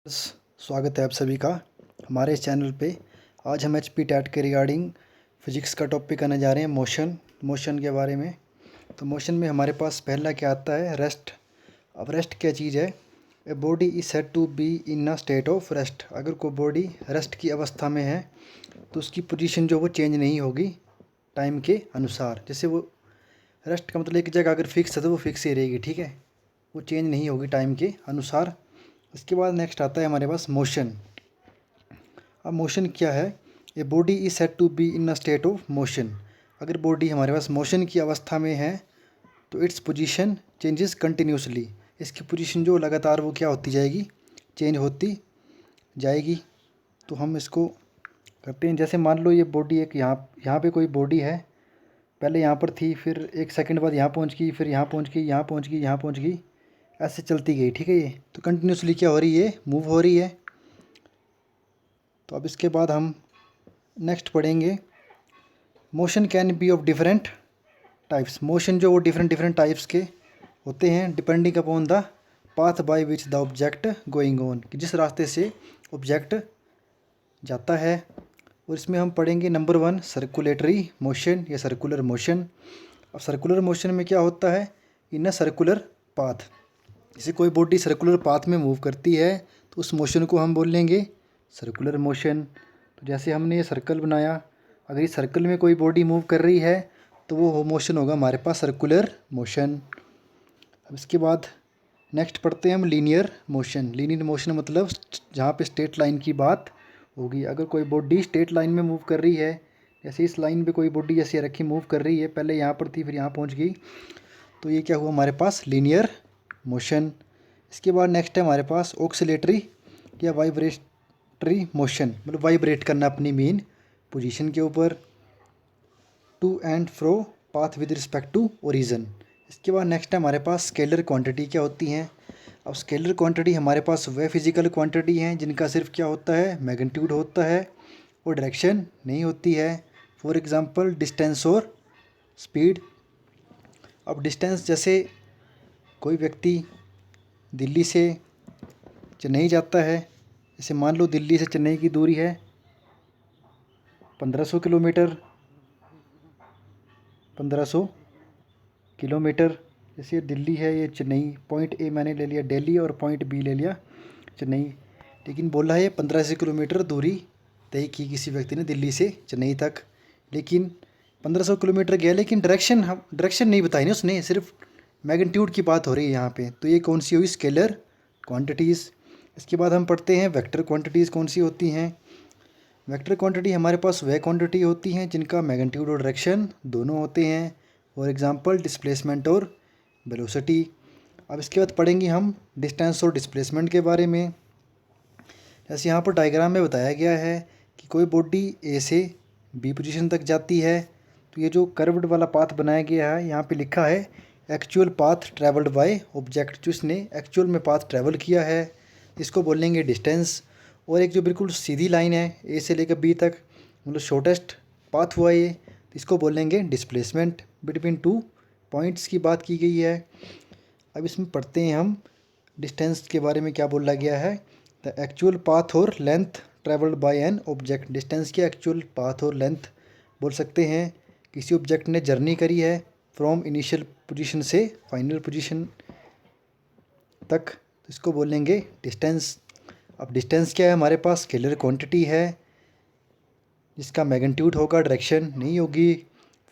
स्वागत है आप सभी का हमारे इस चैनल पे। आज हम एचपी टैट के रिगार्डिंग फिजिक्स का टॉपिक करने जा रहे हैं मोशन के बारे में। तो मोशन में हमारे पास पहला क्या आता है, रेस्ट। अब रेस्ट क्या चीज़ है? A body is said to be in a state of rest. अगर कोई बॉडी रेस्ट की अवस्था में है तो उसकी पोजीशन जो वो चेंज नहीं होगी टाइम के अनुसार। जैसे वो रेस्ट का मतलब एक जगह अगर फिक्स है तो वो फिक्स ही रहेगी, ठीक है, वो चेंज नहीं होगी टाइम के अनुसार। इसके बाद नेक्स्ट आता है हमारे पास मोशन। अब मोशन क्या है? A body is said to be in a state of motion. अगर बॉडी हमारे पास मोशन की अवस्था में है तो इट्स पोजीशन चेंजेस कंटिन्यूसली। इसकी पोजीशन जो लगातार वो क्या होती जाएगी, चेंज होती जाएगी। तो हम इसको करते हैं। जैसे मान लो ये बॉडी एक यहाँ पे कोई बॉडी है, पहले यहाँ पर थी, फिर एक सेकंड बाद यहाँ पहुँच गई, फिर यहाँ पहुँच गई, यहाँ पहुँच गई, यहाँ पहुँच गई, ऐसे चलती गई, ठीक है। ये तो कंटिन्यूसली क्या हो रही है, मूव हो रही है। तो अब इसके बाद हम नेक्स्ट पढ़ेंगे motion can be of different types. Motion जो वो डिफरेंट डिफरेंट टाइप्स के होते हैं depending upon the path by which the object going on, कि जिस रास्ते से ऑब्जेक्ट जाता है। और इसमें हम पढ़ेंगे नंबर 1 सर्कुलेटरी मोशन या सर्कुलर मोशन। अब सर्कुलर मोशन में क्या होता है, इन अ सर्कुलर पाथ। जैसे कोई बॉडी सर्कुलर पाथ में मूव करती है तो उस मोशन को हम बोल लेंगे सर्कुलर मोशन। तो जैसे हमने ये सर्कल बनाया, अगर इस सर्कल में कोई बॉडी मूव कर रही है तो वो मोशन होगा हमारे पास सर्कुलर मोशन। अब इसके बाद नेक्स्ट पढ़ते हैं हम लीनियर मोशन। लीनियर मोशन मतलब जहाँ पे स्ट्रेट लाइन की बात होगी। अगर कोई बॉडी स्ट्रेट लाइन में मूव कर रही है, जैसे इस लाइन पे कोई बॉडी जैसे रखी मूव कर रही है, पहले यहाँ पर थी फिर यहाँ पहुँच गई, तो ये क्या हुआ हमारे पास लीनियर मोशन। इसके बाद नेक्स्ट है हमारे पास ऑक्सीलेटरी या वाइब्रेटरी मोशन, मतलब वाइब्रेट करना अपनी मेन पोजीशन के ऊपर, to and fro path with respect to origin. इसके बाद नेक्स्ट है हमारे पास स्केलर क्वांटिटी क्या होती हैं। अब स्केलर क्वांटिटी हमारे पास वह फिजिकल क्वांटिटी हैं जिनका सिर्फ क्या होता है, मैग्नीट्यूड होता है और डायरेक्शन नहीं होती है। फॉर एग्जांपल डिस्टेंस और स्पीड। अब डिस्टेंस, जैसे कोई व्यक्ति दिल्ली से चेन्नई जाता है, जैसे मान लो दिल्ली से चेन्नई की दूरी है 1500 किलोमीटर, 1500 किलोमीटर। जैसे दिल्ली है, ये चेन्नई, पॉइंट ए मैंने ले लिया दिल्ली और पॉइंट बी ले लिया चेन्नई, लेकिन बोला है 1500 किलोमीटर दूरी तय की किसी व्यक्ति ने दिल्ली से चेन्नई तक। लेकिन 1500 किलोमीटर गया, लेकिन डायरेक्शन नहीं बताई ना उसने, सिर्फ मैग्नीट्यूड की बात हो रही है यहाँ पे। तो ये कौन सी हुई, स्केलर क्वांटिटीज़। इसके बाद हम पढ़ते हैं वेक्टर क्वांटिटीज़ कौन सी होती हैं। वेक्टर क्वांटिटी हमारे पास वह क्वांटिटी होती हैं जिनका मैग्नीट्यूड और डायरेक्शन दोनों होते हैं। फॉर एग्जांपल डिस्प्लेसमेंट और वेलोसिटी। अब इसके बाद पढ़ेंगे हम डिस्टेंस और डिस्प्लेसमेंट के बारे में। जैसे यहाँ पर डायग्राम में बताया गया है कि कोई बॉडी ए से बी पोजीशन तक जाती है, तो ये जो कर्व्ड वाला पाथ बनाया गया है, यहाँ पे लिखा है actual path travelled by object, जो इसने एक्चुअल में पाथ ट्रैवल किया है, इसको बोलेंगे डिस्टेंस। और एक जो बिल्कुल सीधी लाइन है ए से लेकर बी तक, मतलब शॉर्टेस्ट पाथ हुआ ये, तो इसको बोलेंगे डिस्प्लेसमेंट। बिटवीन टू पॉइंट्स की बात की गई है। अब इसमें पढ़ते हैं हम डिस्टेंस के बारे में क्या बोला गया है। द एक्चुअल पाथ और length travelled bye an object. Distance की एक्चुअल पाथ और लेंथ बोल सकते हैं किसी ऑब्जेक्ट ने जर्नी करी है फ्रॉम इनिशियल पोजीशन से फाइनल पोजीशन तक, तो इसको बोलेंगे डिस्टेंस। अब डिस्टेंस क्या है, हमारे पास स्केलर क्वांटिटी है जिसका मैग्नीट्यूड होगा, डायरेक्शन नहीं होगी।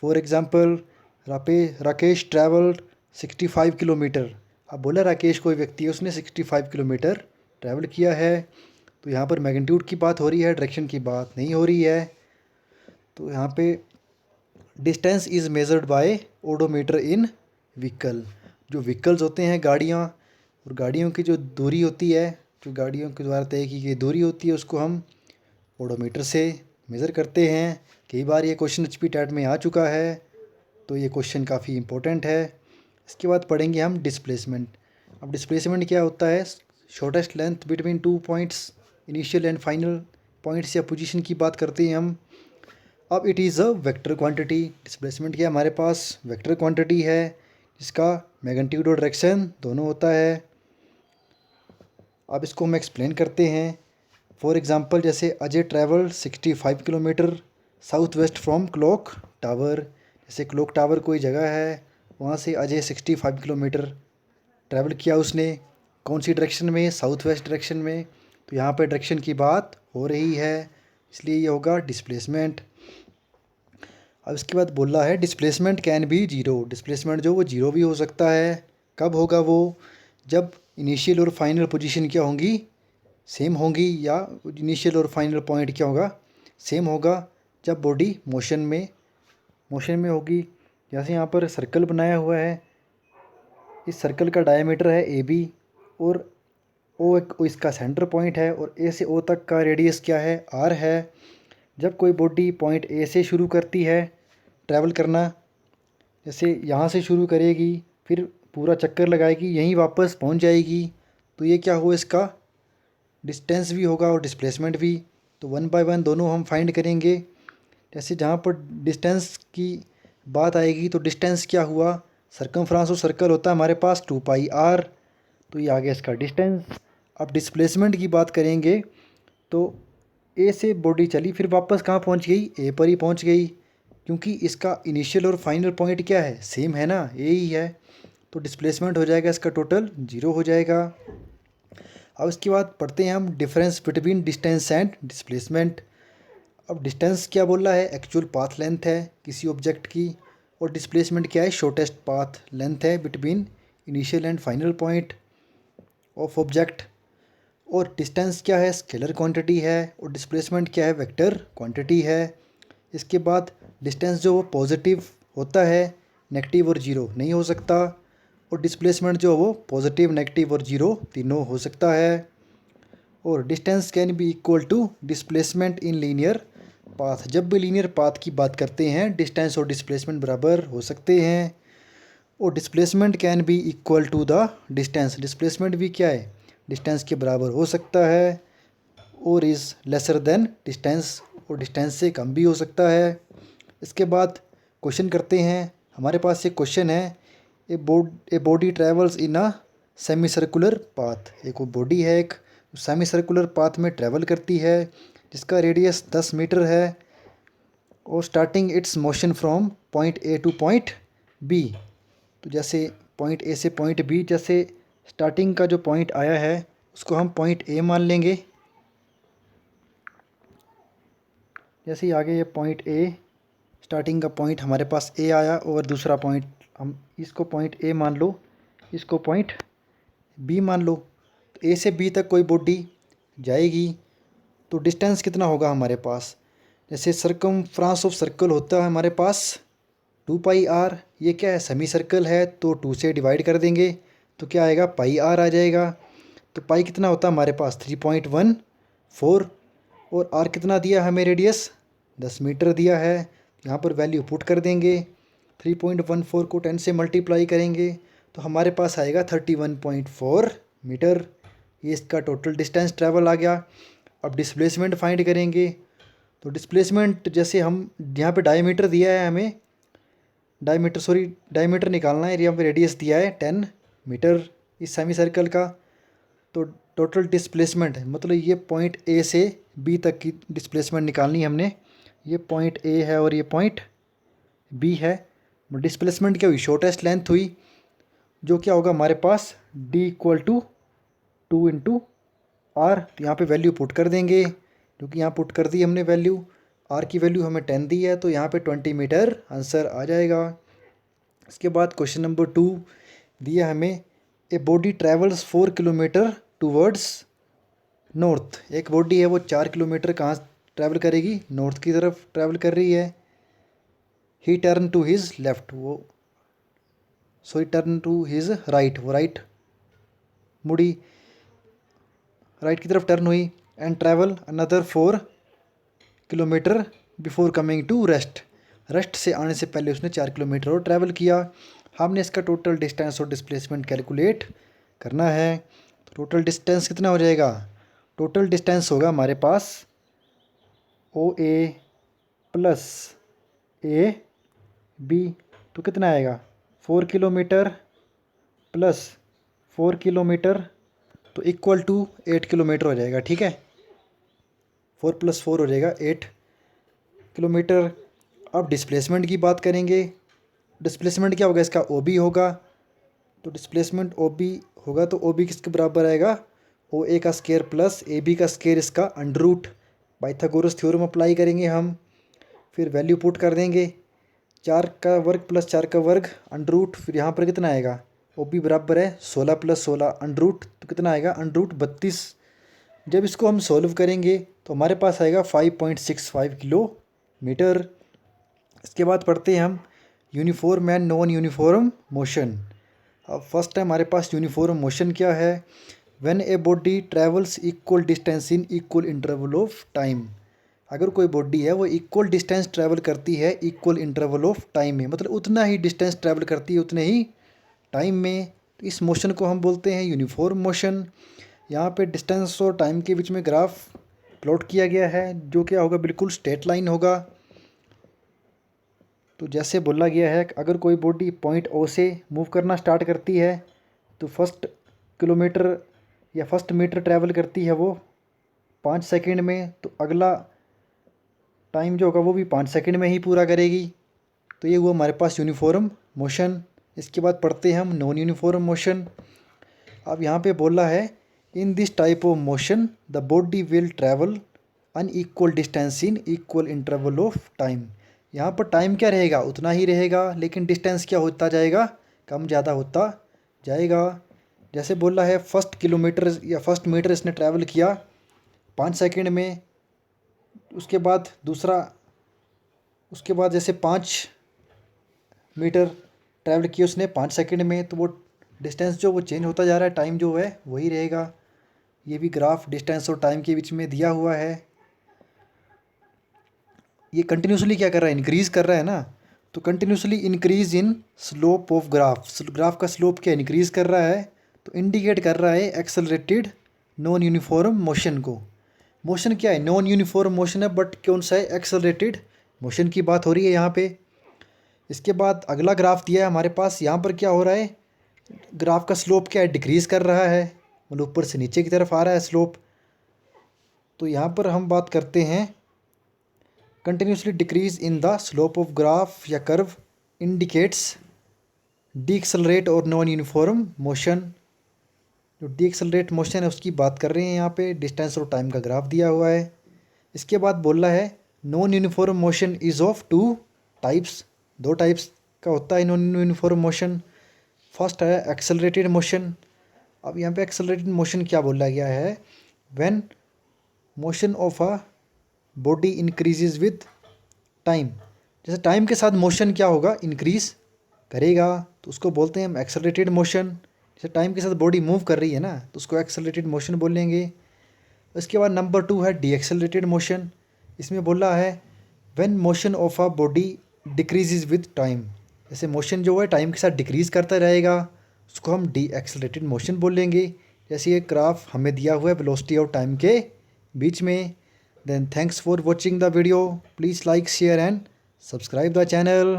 For example Rakesh travelled 65 kilometre. अब बोला राकेश कोई व्यक्ति है, उसने 65 किलोमीटर ट्रैवल किया है, तो यहाँ पर मैग्नीट्यूड की बात हो रही है, डायरेक्शन की बात नहीं हो रही है। तो यहाँ पे distance is measured by odometer in vehicle. जो व्हीकल्स होते हैं गाड़ियाँ, और गाड़ियों की जो दूरी होती है, जो गाड़ियों के द्वारा तय की गई दूरी होती है, उसको हम ओडोमीटर से मेज़र करते हैं। कई बार ये क्वेश्चन एचपी टैट में आ चुका है, तो ये क्वेश्चन काफ़ी इंपॉर्टेंट है। इसके बाद पढ़ेंगे हम डिस्प्लेसमेंट। अब डिस्प्लेसमेंट क्या होता है, shortest length between two points, initial and final points या पोजीशन की बात करते हैं हम। अब it is a vector quantity. Displacement क्या हमारे पास वेक्टर क्वांटिटी है जिसका मैग्नीट्यूड और डायरेक्शन दोनों होता है। अब इसको हम एक्सप्लेन करते हैं। फॉर एग्ज़ाम्पल जैसे Ajay travel 65 kilometre south west from clock tower. जैसे क्लॉक टावर कोई जगह है, वहाँ से अजय 65 किलोमीटर ट्रैवल किया उसने। कौन सी डायरेक्शन में? साउथ वेस्ट डायरेक्शन में। तो यहाँ पर डायरेक्शन की बात हो रही है, इसलिए ये होगा डिस्प्लेसमेंट। अब इसके बाद बोल रहा है displacement can B zero. Displacement जो वो जीरो भी हो सकता है। कब होगा वो? जब इनिशियल और फाइनल पोजीशन क्या होंगी? सेम होंगी। या इनिशियल और फाइनल पॉइंट क्या होगा? सेम होगा। जब बॉडी मोशन में होगी। जैसे यहाँ पर सर्कल बनाया हुआ है, इस सर्कल का डायमीटर है ए बी, और ओ एक इसका सेंटर पॉइंट है, और ए से ओ तक का रेडियस क्या है? आर है। जब कोई बॉडी पॉइंट ए से शुरू करती है ट्रैवल करना, जैसे यहाँ से शुरू करेगी, फिर पूरा चक्कर लगाएगी, यहीं वापस पहुँच जाएगी, तो ये क्या हुआ? इसका डिस्टेंस भी होगा और डिस्प्लेसमेंट भी। तो वन बाय वन दोनों हम फाइंड करेंगे। जैसे जहाँ पर डिस्टेंस की बात आएगी, तो डिस्टेंस क्या हुआ? सर्कमफ्रेंस ऑफ सर्कल होता है हमारे पास 2πr, तो ये आ गया इसका डिस्टेंस। अब डिस्प्लेसमेंट की बात करेंगे, तो ए से बॉडी चली, फिर वापस कहाँ पहुँच गई? ए पर ही पहुँच गई, क्योंकि इसका इनिशियल और फाइनल पॉइंट क्या है? सेम है ना, ए ही है। तो डिस्प्लेसमेंट हो जाएगा इसका टोटल जीरो हो जाएगा। अब इसके बाद पढ़ते हैं हम difference between distance and displacement. अब डिस्टेंस क्या बोल रहा है? एक्चुअल पाथ लेंथ है किसी ऑब्जेक्ट की, और डिस्प्लेसमेंट क्या है? शॉर्टेस्ट पाथ लेंथ है between initial and final point of object. और डिस्टेंस क्या है? स्केलर क्वांटिटी है, और डिस्प्लेसमेंट क्या है? वेक्टर क्वांटिटी है। इसके बाद डिस्टेंस जो वो पॉजिटिव होता है, नेगेटिव और जीरो नहीं हो सकता, और डिस्प्लेसमेंट जो वो पॉजिटिव, नेगेटिव और जीरो तीनों हो सकता है। और distance can be equal to displacement in linear path. जब भी लीनियर पाथ की बात करते हैं, डिस्टेंस और डिस्प्लेसमेंट बराबर हो सकते हैं। और displacement can be equal to the distance. Displacement भी क्या है? डिस्टेंस के बराबर हो सकता है, और इज़ लेसर देन डिस्टेंस, और डिस्टेंस से कम भी हो सकता है। इसके बाद क्वेश्चन करते हैं। हमारे पास एक क्वेश्चन है, a body travels in a semi circular path. एक वो बॉडी है, एक सेमी सर्कुलर पाथ में ट्रैवल करती है, जिसका रेडियस 10 मीटर है, और starting its motion from point A to point B. तो जैसे पॉइंट ए से पॉइंट बी, जैसे स्टार्टिंग का जो पॉइंट आया है उसको हम पॉइंट ए मान लेंगे। जैसे ही आगे ये पॉइंट ए, स्टार्टिंग का पॉइंट हमारे पास ए आया, और दूसरा पॉइंट हम इसको पॉइंट ए मान लो, इसको पॉइंट बी मान लो। तो ए से बी तक कोई बॉडी जाएगी, तो डिस्टेंस कितना होगा हमारे पास? जैसे सर्कमफ्रेंस ऑफ सर्कल होता है हमारे पास 2πr। ये क्या है? सेमी सर्कल है, तो 2 से डिवाइड कर देंगे, तो क्या आएगा? πr आ जाएगा। तो पाई कितना होता है हमारे पास? 3.14। और आर कितना दिया हमें? रेडियस 10 मीटर दिया है। यहाँ पर वैल्यू पुट कर देंगे, 3.14 को 10 से मल्टीप्लाई करेंगे, तो हमारे पास आएगा 31.4 मीटर। ये इसका टोटल डिस्टेंस ट्रैवल आ गया। अब डिस्प्लेसमेंट फाइंड करेंगे। तो डिस्प्लेसमेंट जैसे हम यहाँ पे डायमीटर दिया है, हमें डायमीटर निकालना है। यहाँ पे रेडियस दिया है 10 मीटर इस सेमी सर्कल का। तो टोटल डिस्प्लेसमेंट है, मतलब ये पॉइंट ए से बी तक की डिस्प्लेसमेंट निकालनी है हमने। ये पॉइंट ए है और ये पॉइंट बी है। डिस्प्लेसमेंट क्या हुई? शॉर्टेस्ट लेंथ हुई, जो क्या होगा हमारे पास? D equal to 2 × r। तो यहाँ पे वैल्यू पुट कर देंगे, क्योंकि यहाँ पुट कर दी हमने वैल्यू। आर की वैल्यू हमें 10 दी है, तो यहाँ पे 20 मीटर आंसर आ जाएगा। इसके बाद क्वेश्चन नंबर 2 दिया हमें, a body travels 4 kilometre towards north. एक बॉडी है वो 4 किलोमीटर कहाँ ट्रैवल करेगी? नॉर्थ की तरफ ट्रैवल कर रही है। He turn to his left, turn to his right, वो राइट मुड़ी, राइट की तरफ टर्न हुई। And travel another 4 kilometre before coming to rest. Rest से आने से पहले उसने 4 किलोमीटर और ट्रैवल किया। हमने इसका टोटल डिस्टेंस और डिस्प्लेसमेंट कैलकुलेट करना है। तो टोटल डिस्टेंस कितना हो जाएगा? टोटल डिस्टेंस होगा हमारे पास ओ ए प्लस ए बी, तो कितना आएगा? 4 किलोमीटर प्लस 4 किलोमीटर तो इक्वल टू 8 किलोमीटर हो जाएगा, ठीक है। 4 + 4 हो जाएगा 8 किलोमीटर। अब डिस्प्लेसमेंट की बात करेंगे। डिस्प्लेसमेंट क्या होगा, इसका ओ बी होगा। तो डिस्प्लेसमेंट ओ बी होगा तो ओ बी किसके बराबर आएगा, ओ ए का स्क्वायर प्लस ए बी का स्क्वायर, इसका under root. Pythagoras theorem apply करेंगे हम, फिर वैल्यू पुट कर देंगे। 4 का वर्ग प्लस 4 का वर्ग अंडर रूट, फिर यहाँ पर कितना आएगा, ओ बी बराबर है 16 + 16 अंडर रूट, तो कितना आएगा अंडर रूट 32। जब इसको हम सॉल्व करेंगे तो हमारे पास आएगा 5.65 किलोमीटर। इसके बाद पढ़ते हैं हम uniform and non uniform motion. अब फर्स्ट है हमारे पास यूनिफॉर्म मोशन क्या है, when a body travels equal distance in equal interval of time. अगर कोई बॉडी है वो इक्वल डिस्टेंस ट्रैवल करती है इक्वल इंटरवल ऑफ टाइम में, मतलब उतना ही डिस्टेंस ट्रैवल करती है उतने ही टाइम में, तो इस मोशन को हम बोलते हैं यूनिफॉर्म मोशन। यहाँ पे डिस्टेंस और टाइम के बीच में ग्राफ प्लॉट किया गया है, जो क्या होगा, बिल्कुल स्ट्रेट लाइन होगा। तो जैसे बोला गया है, अगर कोई बॉडी पॉइंट ओ से मूव करना स्टार्ट करती है तो फर्स्ट किलोमीटर या फर्स्ट मीटर ट्रैवल करती है वो 5 सेकंड में, तो अगला टाइम जो होगा वो भी 5 सेकंड में ही पूरा करेगी। तो ये हुआ हमारे पास यूनिफॉर्म मोशन। इसके बाद पढ़ते हैं हम नॉन यूनिफॉर्म मोशन। अब यहाँ पे बोला है, in this type of motion the body will travel unequal distance in equal interval of time. यहाँ पर टाइम क्या रहेगा, उतना ही रहेगा, लेकिन डिस्टेंस क्या होता जाएगा, कम ज़्यादा होता जाएगा। जैसे बोला है फर्स्ट किलोमीटर या फर्स्ट मीटर इसने ट्रैवल किया 5 सेकंड में, उसके बाद दूसरा, उसके बाद जैसे 5 मीटर ट्रैवल किया उसने 5 सेकंड में, तो वो डिस्टेंस जो वो चेंज होता जा रहा है, टाइम जो है वही रहेगा। ये भी ग्राफ डिस्टेंस और टाइम के बीच में दिया हुआ है। ये कंटिन्यूसली क्या कर रहा है, इंक्रीज़ कर रहा है ना, तो continuously increase in slope of graph, graph का स्लोप क्या इंक्रीज़ कर रहा है, तो इंडिकेट कर रहा है एक्सेलरेटेड नॉन यूनिफॉर्म मोशन को। मोशन क्या है, नॉन यूनिफॉर्म मोशन है, बट कौन सा है, एक्सेलरेटेड मोशन की बात हो रही है यहाँ पे। इसके बाद अगला ग्राफ दिया है हमारे पास, यहाँ पर क्या हो रहा है, ग्राफ का स्लोप क्या है, डिक्रीज़ कर रहा है, मतलब ऊपर से नीचे की तरफ आ रहा है स्लोप। तो यहाँ पर हम बात करते हैं continuously decrease in the slope of graph या कर्व इंडिकेट्स डीएक्सेलरेट और नॉन यूनिफॉर्म मोशन। जो डीएक्सेलरेट मोशन है उसकी बात कर रहे हैं यहाँ पे, डिस्टेंस और टाइम का ग्राफ दिया हुआ है। इसके बाद बोला है non uniform motion is of 2 types, 2 types का होता है नॉन यूनिफॉर्म मोशन। फर्स्ट है एक्सेलरेटेड मोशन। अब यहाँ पे एक्सेलरेटेड मोशन क्या बोला गया है, when motion of a body increases with time. जैसे टाइम के साथ मोशन क्या होगा, इंक्रीज़ करेगा, तो उसको बोलते हैं हम एक्सेलरेटेड मोशन। जैसे टाइम के साथ बॉडी मूव कर रही है ना, तो उसको एक्सेलरेटेड मोशन बोलेंगे। इसके बाद नंबर 2 है डी एक्सेलरेटेड मोशन। इसमें बोला है when motion of a body decreases with time. जैसे मोशन जो है टाइम के साथ डिक्रीज़ करता रहेगा, उसको हम डी एक्सेलरेटेड मोशन बोलेंगे। जैसे ये ग्राफ हमें दिया हुआ है वेलोसिटी और टाइम के बीच में। Then thanks for watching the video. Please like, share and subscribe the channel.